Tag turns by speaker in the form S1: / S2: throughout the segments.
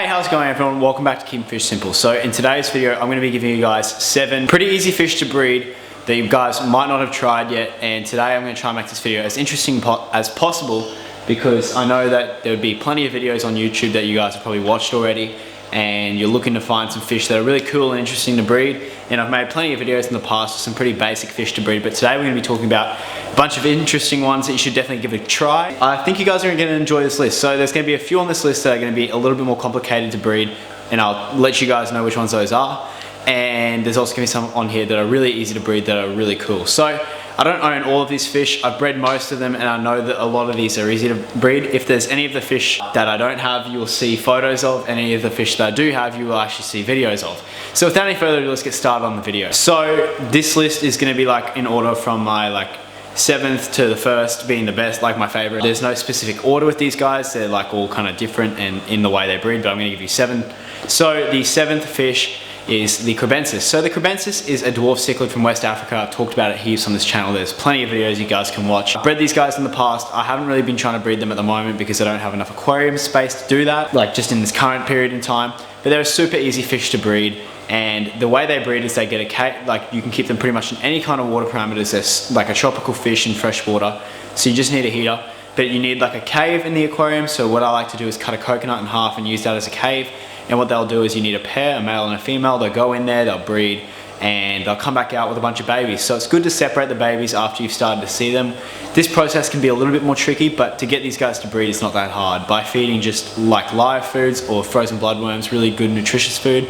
S1: Hey, how's it going everyone? Welcome back to Keeping Fish Simple. So in today's video, I'm going to be giving you guys 7 pretty easy fish to breed that you guys might not have tried yet. And today I'm going to try and make this video as interesting as possible because I know that there would be plenty of videos on YouTube that you guys have probably watched already and you're looking to find some fish that are really cool and interesting to breed. And I've made plenty of videos in the past with some pretty basic fish to breed, but today we're going to be talking about a bunch of interesting ones that you should definitely give a try. I think you guys are going to enjoy this list. So there's going to be a few on this list that are going to be a little bit more complicated to breed, and I'll let you guys know which ones those are. And there's also going to be some on here that are really easy to breed that are really cool. So I don't own all of these fish. I've bred most of them and I know that a lot of these are easy to breed. If there's any of the fish that I don't have, you will see photos of, and any of the fish that I do have, you will actually see videos of. So without any further ado, let's get started on the video. So this list is going to be like in order from my 7th to the 1st being the best, like my favorite. There's no specific order with these guys. They're like all kind of different and in the way they breed, but I'm going to give you 7. So the 7th fish is the Kribensis. So the Kribensis is a dwarf cichlid from West Africa. I've talked about it heaps on this channel. There's plenty of videos you guys can watch. I've bred these guys in the past. I haven't really been trying to breed them at the moment because I don't have enough aquarium space to do that, like just in this current period in time. But they're a super easy fish to breed. And the way they breed is they get a cage, like you can keep them pretty much in any kind of water parameters. They're like a tropical fish in fresh water. So you just need a heater, but you need like a cave in the aquarium. So what I like to do is cut a coconut in half and use that as a cave. And what they'll do is you need a pair, a male and a female. They'll go in there, they'll breed, and they'll come back out with a bunch of babies. So it's good to separate the babies after you've started to see them. This process can be a little bit more tricky, but to get these guys to breed, it's not that hard. By feeding just like live foods or frozen bloodworms, really good nutritious food,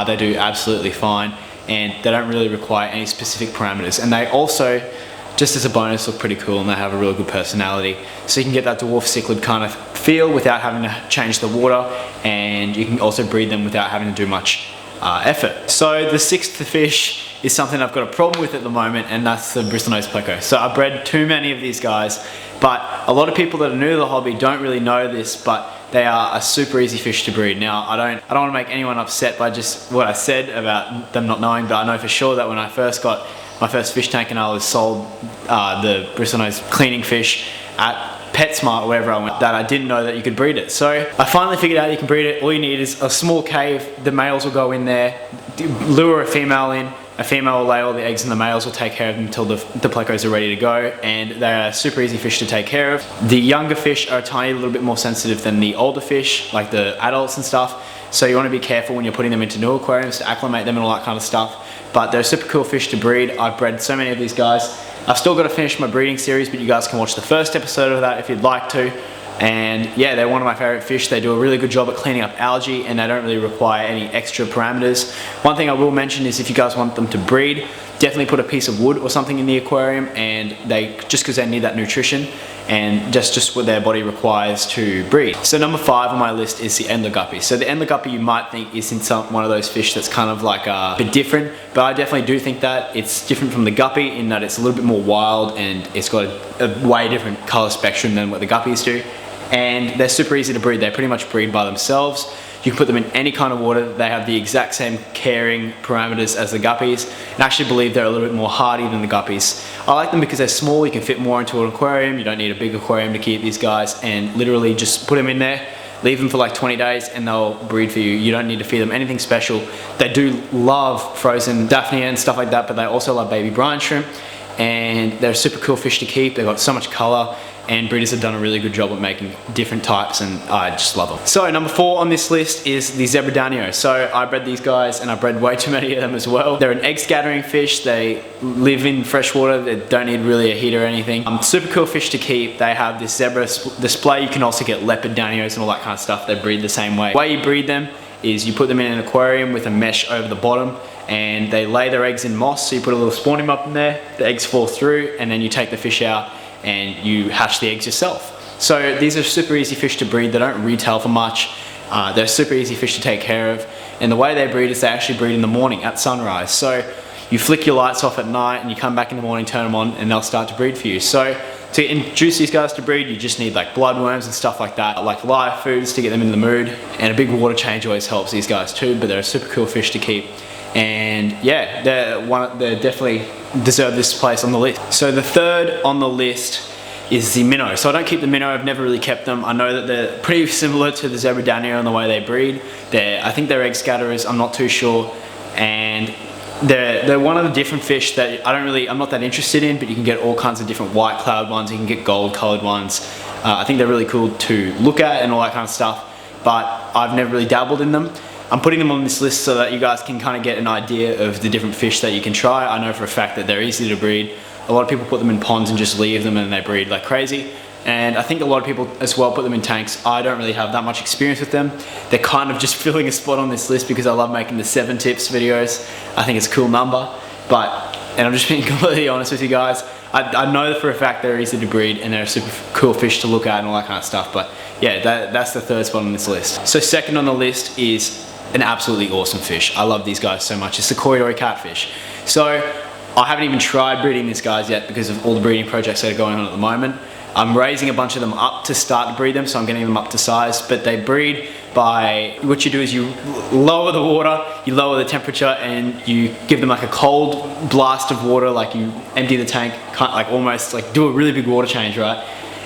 S1: they do absolutely fine, and they don't really require any specific parameters. And they also, just as a bonus, look pretty cool and they have a really good personality. So you can get that dwarf cichlid kind of feel without having to change the water, and you can also breed them without having to do much effort. So the 6th fish is something I've got a problem with at the moment, and that's the Noyes Poco. So I've bred too many of these guys, but a lot of people that are new to the hobby don't really know this, but they are a super easy fish to breed. Now, I don't want to make anyone upset by just what I said about them not knowing, but I know for sure that when I first got my first fish tank and I was sold the Noyes cleaning fish at PetSmart or wherever I went, that I didn't know that you could breed it. So I finally figured out you can breed it. All you need is a small cave. The males will go in there, lure a female in. A female will lay all the eggs and the males will take care of them until the plecos are ready to go, and they're a super easy fish to take care of. The younger fish are a tiny little bit more sensitive than the older fish, like the adults and stuff. So you want to be careful when you're putting them into new aquariums to acclimate them and all that kind of stuff. But they're a super cool fish to breed. I've bred so many of these guys. I've still got to finish my breeding series, but you guys can watch the first episode of that if you'd like to. And yeah, they're one of my favorite fish. They do a really good job at cleaning up algae, and they don't really require any extra parameters. One thing I will mention is if you guys want them to breed, definitely put a piece of wood or something in the aquarium, and just because they need that nutrition and just what their body requires to breed. So number 5 on my list is the Endgup. So the Endgup you might think is one of those fish that's kind of like a bit different, but I definitely do think that it's different from the guppy in that it's a little bit more wild and it's got a way different color spectrum than what the guppies do. And they're super easy to breed. They pretty much breed by themselves. You can put them in any kind of water. They have the exact same caring parameters as the guppies, and I actually believe they're a little bit more hardy than the guppies. I like them because they're small. You can fit more into an aquarium. You don't need a big aquarium to keep these guys, and literally just put them in there, leave them for like 20 days and they'll breed for you. You don't need to feed them anything special. They do love frozen Daphnia and stuff like that, but they also love baby brine shrimp, and they're a super cool fish to keep. They've got so much color, and breeders have done a really good job at making different types, and I just love them. So number 4 on this list is the Zebra Danio. So I bred these guys, and I bred way too many of them as well. They're an egg scattering fish. They live in fresh water. They don't need really a heat or anything. Super cool fish to keep. They have this zebra display. You can also get leopard Danios and all that kind of stuff. They breed the same way. The way you breed them is you put them in an aquarium with a mesh over the bottom, and they lay their eggs in moss. So you put a little spawning up in there, the eggs fall through, and then you take the fish out and you hatch the eggs yourself. So these are super easy fish to breed. They don't retail for much. They're super easy fish to take care of. And the way they breed is they actually breed in the morning at sunrise. So you flick your lights off at night and you come back in the morning, turn them on, and they'll start to breed for you. So to induce these guys to breed, you just need like bloodworms and stuff like that, like live foods to get them in the mood. And a big water change always helps these guys too, but they're a super cool fish to keep. And yeah, they definitely deserve this place on the list. So the 3rd on the list is the Minnow. So I don't keep the Minnow, I've never really kept them. I know that they're pretty similar to the Zebra Danio in the way they breed. I think they're egg scatterers, I'm not too sure. And they're one of the different fish that I'm not that interested in, but you can get all kinds of different white cloud ones, you can get gold colored ones. I think they're really cool to look at and all that kind of stuff, but I've never really dabbled in them. I'm putting them on this list so that you guys can kind of get an idea of the different fish that you can try. I know for a fact that they're easy to breed. A lot of people put them in ponds and just leave them and they breed like crazy. And I think a lot of people as well put them in tanks. I don't really have that much experience with them. They're kind of just filling a spot on this list because I love making the 7 tips videos. I think it's a cool number, and I'm just being completely honest with you guys. I know for a fact they're easy to breed and they're a super cool fish to look at and all that kind of stuff, but yeah, that's the 3rd spot on this list. So 2nd on the list is an absolutely awesome fish. I love these guys so much. It's the corridor catfish. So I haven't even tried breeding these guys yet because of all the breeding projects that are going on at the moment. I'm raising a bunch of them up to start to breed them, so I'm getting them up to size, but they breed by, what you do is you lower the water, you lower the temperature, and you give them like a cold blast of water, like you empty the tank, like almost like do a really big water change, right?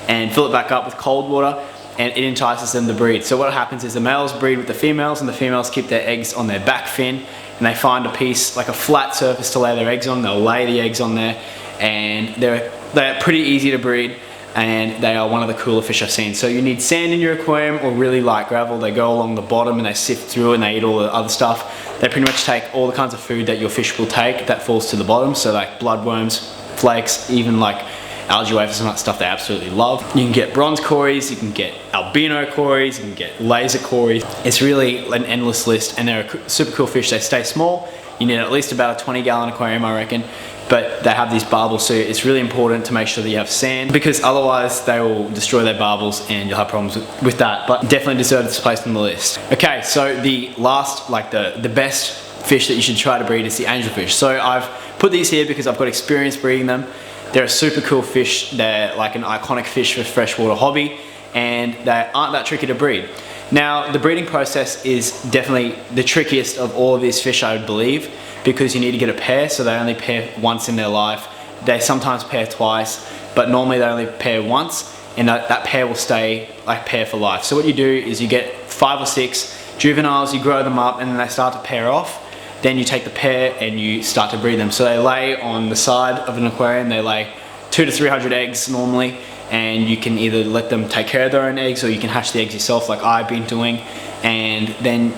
S1: And fill it back up with cold water, and it entices them to breed. So what happens is the males breed with the females, and the females keep their eggs on their back fin, and they find a piece, like a flat surface to lay their eggs on. They'll lay the eggs on there, and they're pretty easy to breed, and they are one of the cooler fish I've seen. So you need sand in your aquarium or really light gravel. They go along the bottom and they sift through and they eat all the other stuff. They pretty much take all the kinds of food that your fish will take that falls to the bottom. So like bloodworms, flakes, even like algae wafers and that stuff they absolutely love. You can get bronze cories, you can get albino cories, you can get laser cories. It's really an endless list, and they're a super cool fish. They stay small. You need at least about a 20-gallon aquarium, I reckon. But they have these barbels, so it's really important to make sure that you have sand, because otherwise they will destroy their barbels and you'll have problems with that. But definitely deserves its place on the list. Okay, so the last, like the best fish that you should try to breed is the angelfish. So I've put these here because I've got experience breeding them. They're a super cool fish. They're like an iconic fish for freshwater hobby, and they aren't that tricky to breed. Now, the breeding process is definitely the trickiest of all of these fish, I would believe, because you need to get a pair, so they only pair once in their life. They sometimes pair twice, but normally they only pair once, and that pair will stay like pair for life. So what you do is you get 5 or 6 juveniles, you grow them up, and then they start to pair off. Then you take the pair and you start to breed them. So they lay on the side of an aquarium, they lay 200 to 300 eggs normally, and you can either let them take care of their own eggs or you can hatch the eggs yourself like I've been doing, and then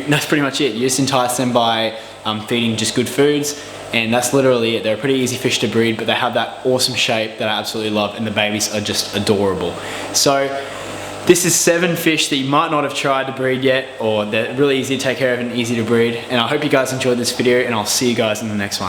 S1: that's pretty much it. You just entice them by feeding just good foods, and that's literally it. They're a pretty easy fish to breed, but they have that awesome shape that I absolutely love, and the babies are just adorable. So this is 7 fish that you might not have tried to breed yet, or they're really easy to take care of and easy to breed, and I hope you guys enjoyed this video, and I'll see you guys in the next one.